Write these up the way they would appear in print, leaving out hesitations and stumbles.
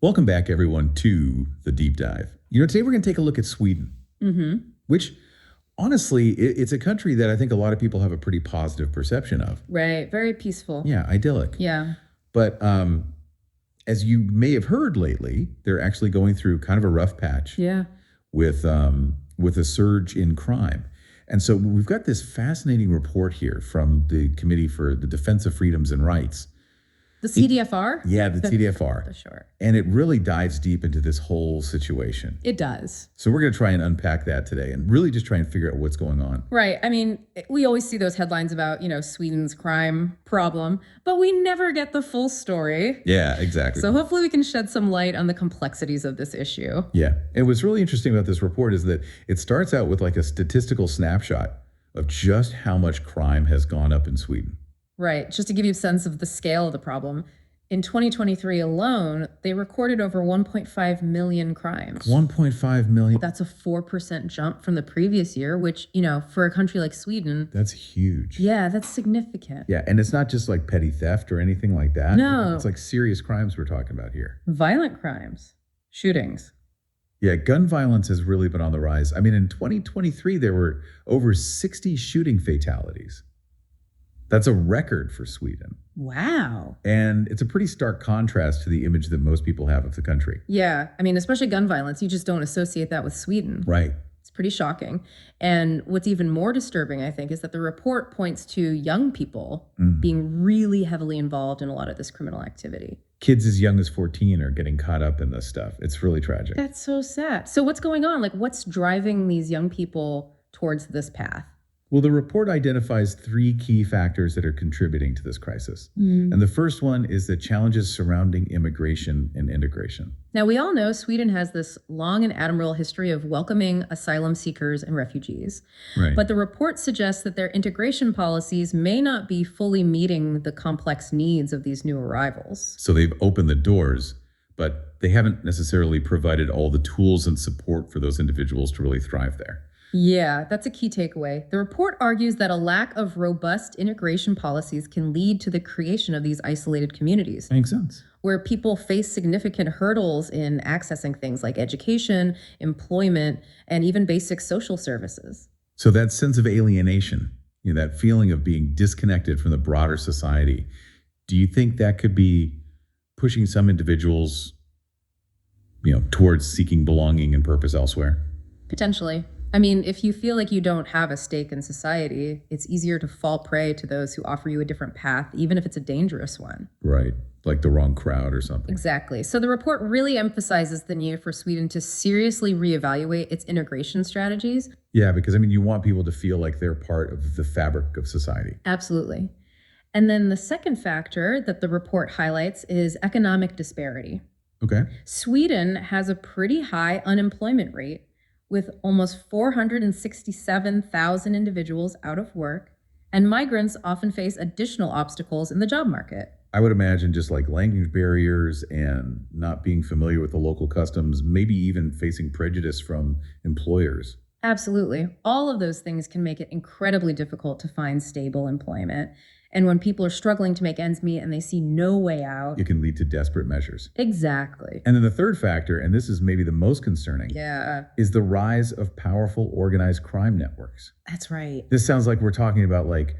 Welcome back, everyone, to the deep dive. Today we're going to take a look at Sweden, which honestly, it's a country that I think a lot of people have a pretty positive perception of. Right. Very peaceful. Yeah, idyllic. Yeah. But as you may have heard lately, they're actually going through kind of a rough patch. Yeah. With a surge in crime. And so we've got this fascinating report here from the Committee for the Defense of Freedoms and Rights. The CDFR? Yeah, the TDFR. For sure. And it really dives deep into this whole situation. It does. So we're going to try and unpack that today and really just try and figure out what's going on. Right. I mean, we always see those headlines about, Sweden's crime problem, but we never get the full story. Yeah, exactly. So hopefully we can shed some light on the complexities of this issue. Yeah. And what's really interesting about this report is that it starts out with like a statistical snapshot of just how much crime has gone up in Sweden. Right. Just to give you a sense of the scale of the problem, in 2023 alone, they recorded over 1.5 million crimes. 1.5 million. That's a 4% jump from the previous year, which, for a country like Sweden. That's huge. Yeah, that's significant. Yeah. And it's not just like petty theft or anything like that. No. It's like serious crimes we're talking about here. Violent crimes, shootings. Yeah, gun violence has really been on the rise. I mean, in 2023, there were over 60 shooting fatalities. That's a record for Sweden. Wow. And it's a pretty stark contrast to the image that most people have of the country. Yeah. I mean, especially gun violence. You just don't associate that with Sweden. Right. It's pretty shocking. And what's even more disturbing, I think, is that the report points to young people being really heavily involved in a lot of this criminal activity. Kids as young as 14 are getting caught up in this stuff. It's really tragic. That's so sad. So what's going on? Like, what's driving these young people towards this path? Well, the report identifies three key factors that are contributing to this crisis. And the first one is the challenges surrounding immigration and integration. Now, we all know Sweden has this long and admirable history of welcoming asylum seekers and refugees. Right. But the report suggests that their integration policies may not be fully meeting the complex needs of these new arrivals. So they've opened the doors, but they haven't necessarily provided all the tools and support for those individuals to really thrive there. Yeah, that's a key takeaway. The report argues that a lack of robust integration policies can lead to the creation of these isolated communities. Makes sense. Where people face significant hurdles in accessing things like education, employment, and even basic social services. So that sense of alienation, that feeling of being disconnected from the broader society, do you think that could be pushing some individuals, towards seeking belonging and purpose elsewhere? Potentially. I mean, if you feel like you don't have a stake in society, it's easier to fall prey to those who offer you a different path, even if it's a dangerous one. Right. Like the wrong crowd or something. Exactly. So the report really emphasizes the need for Sweden to seriously reevaluate its integration strategies. Yeah, because you want people to feel like they're part of the fabric of society. Absolutely. And then the second factor that the report highlights is economic disparity. Okay. Sweden has a pretty high unemployment rate, with almost 467,000 individuals out of work, and migrants often face additional obstacles in the job market. I would imagine just like language barriers and not being familiar with the local customs, maybe even facing prejudice from employers. Absolutely. All of those things can make it incredibly difficult to find stable employment. And when people are struggling to make ends meet and they see no way out, it can lead to desperate measures. Exactly. And then the third factor, and this is maybe the most concerning, is the rise of powerful organized crime networks. That's right. This sounds like we're talking about like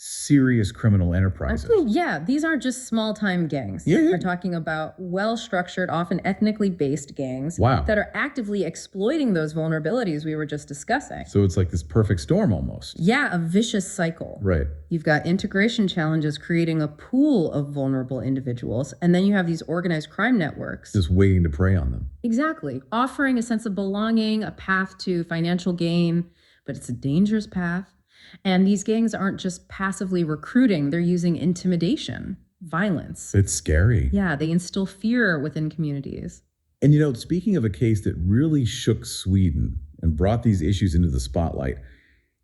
serious criminal enterprises. Yeah, these aren't just small-time gangs. Yeah. We're talking about well-structured, often ethnically based gangs that are actively exploiting those vulnerabilities we were just discussing. So it's like this perfect storm almost. Yeah, a vicious cycle. Right. You've got integration challenges creating a pool of vulnerable individuals, and then you have these organized crime networks. Just waiting to prey on them. Exactly. Offering a sense of belonging, a path to financial gain, but it's a dangerous path. And these gangs aren't just passively recruiting, they're using intimidation, violence. It's scary. Yeah, they instill fear within communities. And speaking of a case that really shook Sweden and brought these issues into the spotlight,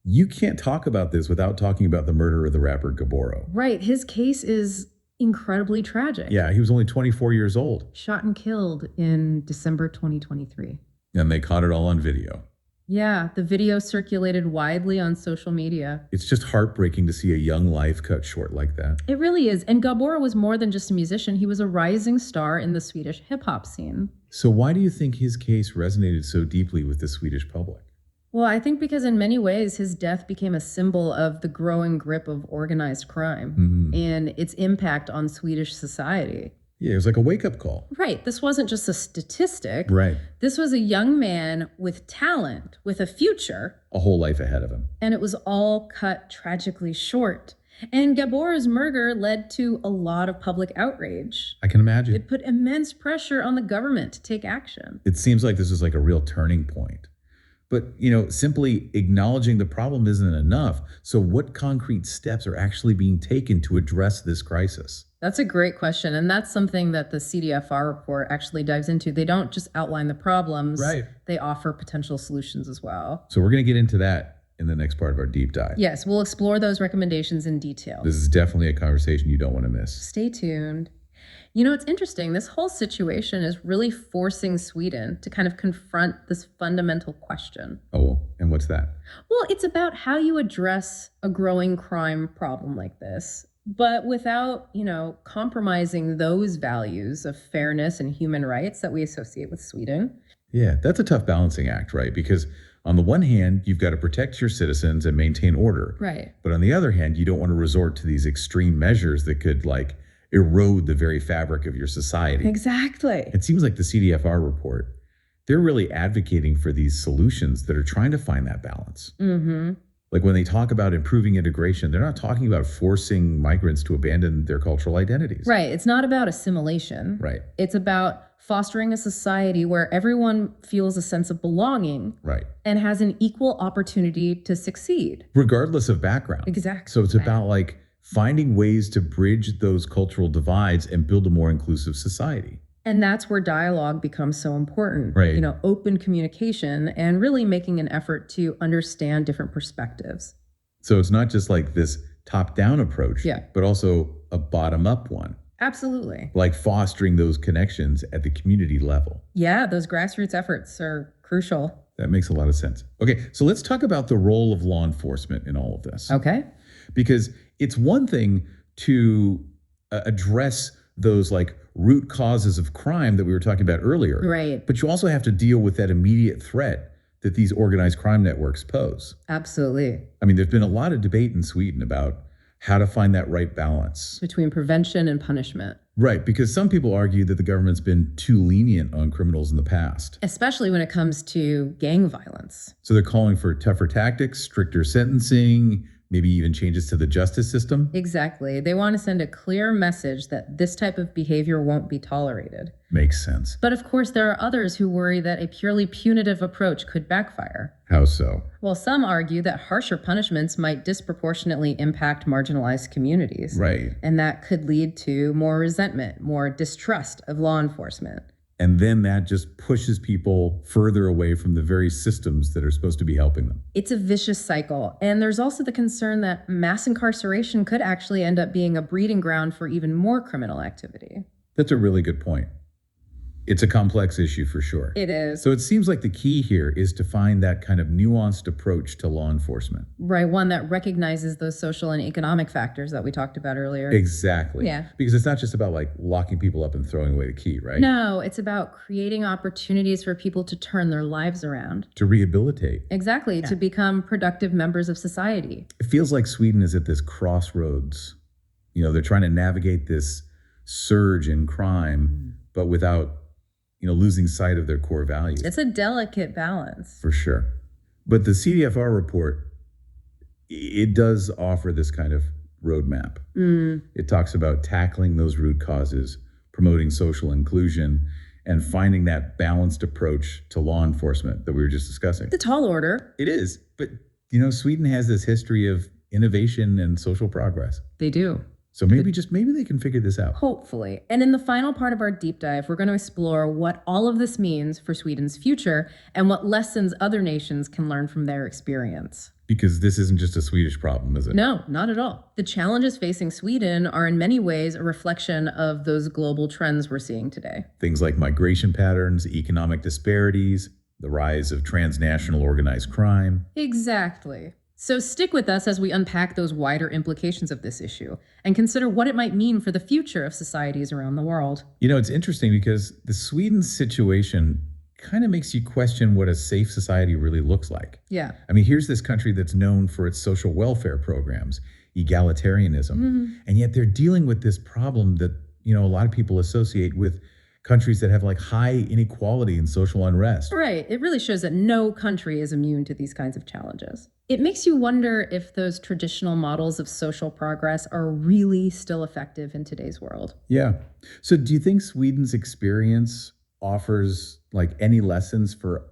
you can't talk about this without talking about the murder of the rapper GABORO. Right, his case is incredibly tragic. Yeah, he was only 24 years old. Shot and killed in December 2023. And they caught it all on video. Yeah, the video circulated widely on social media. It's just heartbreaking to see a young life cut short like that. It really is. And GABORO was more than just a musician, he was a rising star in the Swedish hip hop scene. So why do you think his case resonated so deeply with the Swedish public? Well, I think because in many ways his death became a symbol of the growing grip of organized crime and its impact on Swedish society. Yeah, it was like a wake-up call. Right. This wasn't just a statistic. Right. This was a young man with talent, with a future, A whole life ahead of him. and it was all cut tragically short. And Gaboro's murder led to a lot of public outrage. I can imagine. It put immense pressure on the government to take action. It seems like this is like a real turning point. But, simply acknowledging the problem isn't enough. So what concrete steps are actually being taken to address this crisis? That's a great question. And that's something that the CDFR report actually dives into. They don't just outline the problems, Right. They offer potential solutions as well. So we're going to get into that in the next part of our deep dive. Yes, we'll explore those recommendations in detail. This is definitely a conversation you don't want to miss. Stay tuned. It's interesting. This whole situation is really forcing Sweden to kind of confront this fundamental question. Oh, and what's that? Well, it's about how you address a growing crime problem like this, but without, compromising those values of fairness and human rights that we associate with Sweden. Yeah, that's a tough balancing act, right? Because on the one hand, you've got to protect your citizens and maintain order. Right. But on the other hand, you don't want to resort to these extreme measures that could erode the very fabric of your society. Exactly. It seems like the CDFR report, they're really advocating for these solutions that are trying to find that balance. Mm-hmm. Like when they talk about improving integration, they're not talking about forcing migrants to abandon their cultural identities. Right. It's not about assimilation. Right. It's about fostering a society where everyone feels a sense of belonging. Right. And has an equal opportunity to succeed. Regardless of background. Exactly. So it's about finding ways to bridge those cultural divides and build a more inclusive society. And that's where dialogue becomes so important. Right. Open communication and really making an effort to understand different perspectives. So it's not just like this top-down approach, Yeah. but also a bottom-up one. Absolutely. Like fostering those connections at the community level. Yeah, those grassroots efforts are crucial. That makes a lot of sense. Okay, so let's talk about the role of law enforcement in all of this. Okay. Because it's one thing to address those root causes of crime that we were talking about earlier. Right. But you also have to deal with that immediate threat that these organized crime networks pose. Absolutely. I mean, there's been a lot of debate in Sweden about how to find that right balance. Between prevention and punishment. Right, because some people argue that the government's been too lenient on criminals in the past. Especially when it comes to gang violence. So they're calling for tougher tactics, stricter sentencing, maybe even changes to the justice system. Exactly. They want to send a clear message that this type of behavior won't be tolerated. Makes sense. But of course, there are others who worry that a purely punitive approach could backfire. How so? Well, some argue that harsher punishments might disproportionately impact marginalized communities. Right. And that could lead to more resentment, more distrust of law enforcement. And then that just pushes people further away from the very systems that are supposed to be helping them. It's a vicious cycle. And there's also the concern that mass incarceration could actually end up being a breeding ground for even more criminal activity. That's a really good point. It's a complex issue for sure. It is. So it seems like the key here is to find that kind of nuanced approach to law enforcement. Right, one that recognizes those social and economic factors that we talked about earlier. Exactly. Yeah. Because it's not just about locking people up and throwing away the key, right? No, it's about creating opportunities for people to turn their lives around. To rehabilitate. Exactly, to become productive members of society. It feels like Sweden is at this crossroads. They're trying to navigate this surge in crime, but without losing sight of their core values. It's a delicate balance. For sure. But the CDFR report, it does offer this kind of roadmap. It talks about tackling those root causes, promoting social inclusion, and finding that balanced approach to law enforcement that we were just discussing. It's a tall order. It is. But, Sweden has this history of innovation and social progress. They do. So maybe they can figure this out. Hopefully. And in the final part of our deep dive, we're going to explore what all of this means for Sweden's future and what lessons other nations can learn from their experience. Because this isn't just a Swedish problem, is it? No, not at all. The challenges facing Sweden are in many ways a reflection of those global trends we're seeing today. Things like migration patterns, economic disparities, the rise of transnational organized crime. Exactly. So stick with us as we unpack those wider implications of this issue and consider what it might mean for the future of societies around the world. It's interesting because the Sweden situation kind of makes you question what a safe society really looks like. Yeah. I mean, here's this country that's known for its social welfare programs, egalitarianism, and yet they're dealing with this problem that, a lot of people associate with countries that have like high inequality and social unrest. Right. It really shows that no country is immune to these kinds of challenges. It makes you wonder if those traditional models of social progress are really still effective in today's world. Yeah. So do you think Sweden's experience offers like any lessons for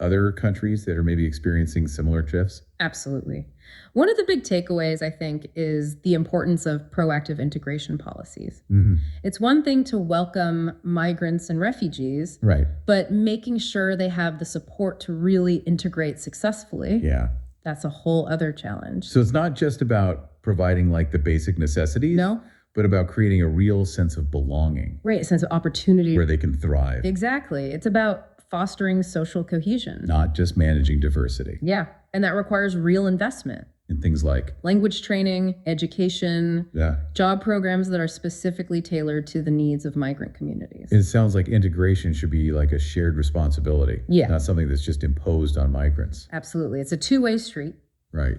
other countries that are maybe experiencing similar shifts? Absolutely. One of the big takeaways, I think, is the importance of proactive integration policies. It's one thing to welcome migrants and refugees, Right. but making sure they have the support to really integrate successfully, Yeah. that's a whole other challenge. So it's not just about providing like the basic necessities, No? but about creating a real sense of belonging Right, a sense of opportunity. where they can thrive, Exactly. It's about fostering social cohesion. not just managing diversity Yeah, and that requires real investment. in things like, Language training, education, yeah. job programs that are specifically tailored to the needs of migrant communities. It sounds like integration should be like a shared responsibility, Yeah. not something that's just imposed on migrants. Absolutely. It's a two-way street. Right.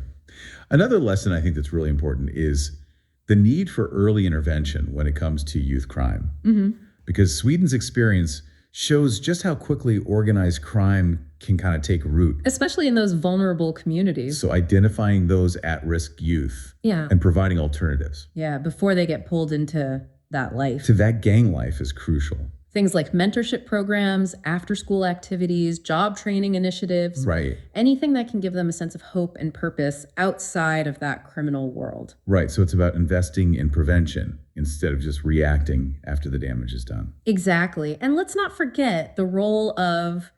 Another lesson I think that's really important is the need for early intervention when it comes to youth crime. Because Sweden's experience shows just how quickly organized crime can kind of take root. Especially in those vulnerable communities. So identifying those at-risk youth Yeah. and providing alternatives Yeah, before they get pulled into that life. to that gang life is crucial. Things like mentorship programs, after-school activities, job training initiatives. Right. Anything that can give them a sense of hope and purpose outside of that criminal world. Right. So it's about investing in prevention instead of just reacting after the damage is done. Exactly. And let's not forget the role of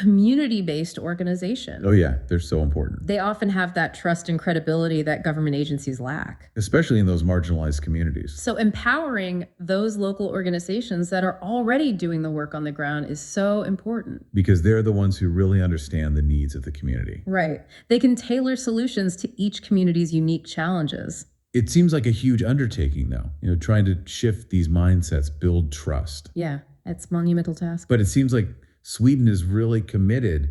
community-based organization. Oh, yeah. They're so important, They often have that trust and credibility that government agencies lack. especially in those marginalized communities. So empowering those local organizations that are already doing the work on the ground is so important. Because they're the ones who really understand the needs of the community. Right. They can tailor solutions to each community's unique challenges. It seems like a huge undertaking, though, trying to shift these mindsets, build trust. Yeah, it's a monumental task. But it seems like Sweden is really committed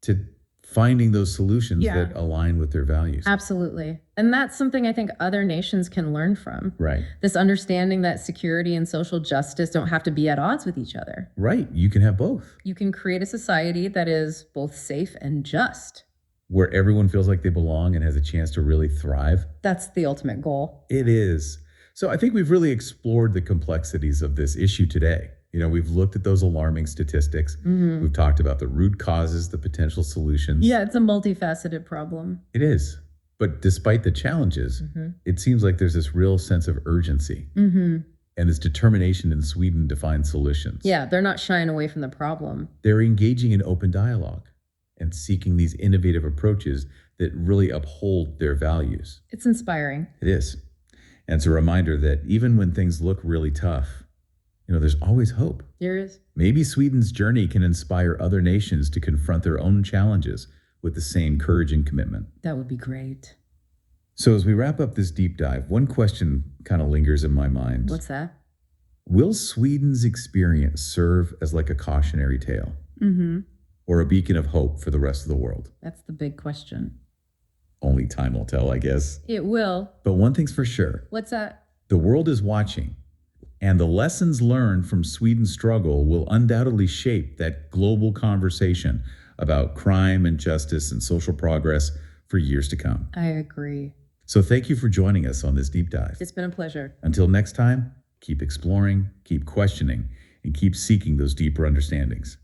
to finding those solutions Yeah. that align with their values. Absolutely. And that's something I think other nations can learn from. Right. This understanding that security and social justice don't have to be at odds with each other. Right. You can have both, You can create a society that is both safe and just. where everyone feels like they belong and has a chance to really thrive. That's the ultimate goal. It is. So I think we've really explored the complexities of this issue today. We've looked at those alarming statistics. We've talked about the root causes, the potential solutions. Yeah, it's a multifaceted problem. It is. But despite the challenges, it seems like there's this real sense of urgency and this determination in Sweden to find solutions. Yeah, they're not shying away from the problem. They're engaging in open dialogue and seeking these innovative approaches that really uphold their values. It's inspiring. It is. And it's a reminder that even when things look really tough, there's always hope. There is. Maybe Sweden's journey can inspire other nations to confront their own challenges with the same courage and commitment. That would be great. So as we wrap up this deep dive, one question kind of lingers in my mind. What's that? Will Sweden's experience serve as like a cautionary tale or a beacon of hope for the rest of the world? That's the big question. Only time will tell, I guess. It will. But one thing's for sure, What's that? the world is watching, and the lessons learned from Sweden's struggle will undoubtedly shape that global conversation about crime and justice and social progress for years to come. I agree. So thank you for joining us on this deep dive. It's been a pleasure. Until next time, keep exploring, keep questioning, and keep seeking those deeper understandings.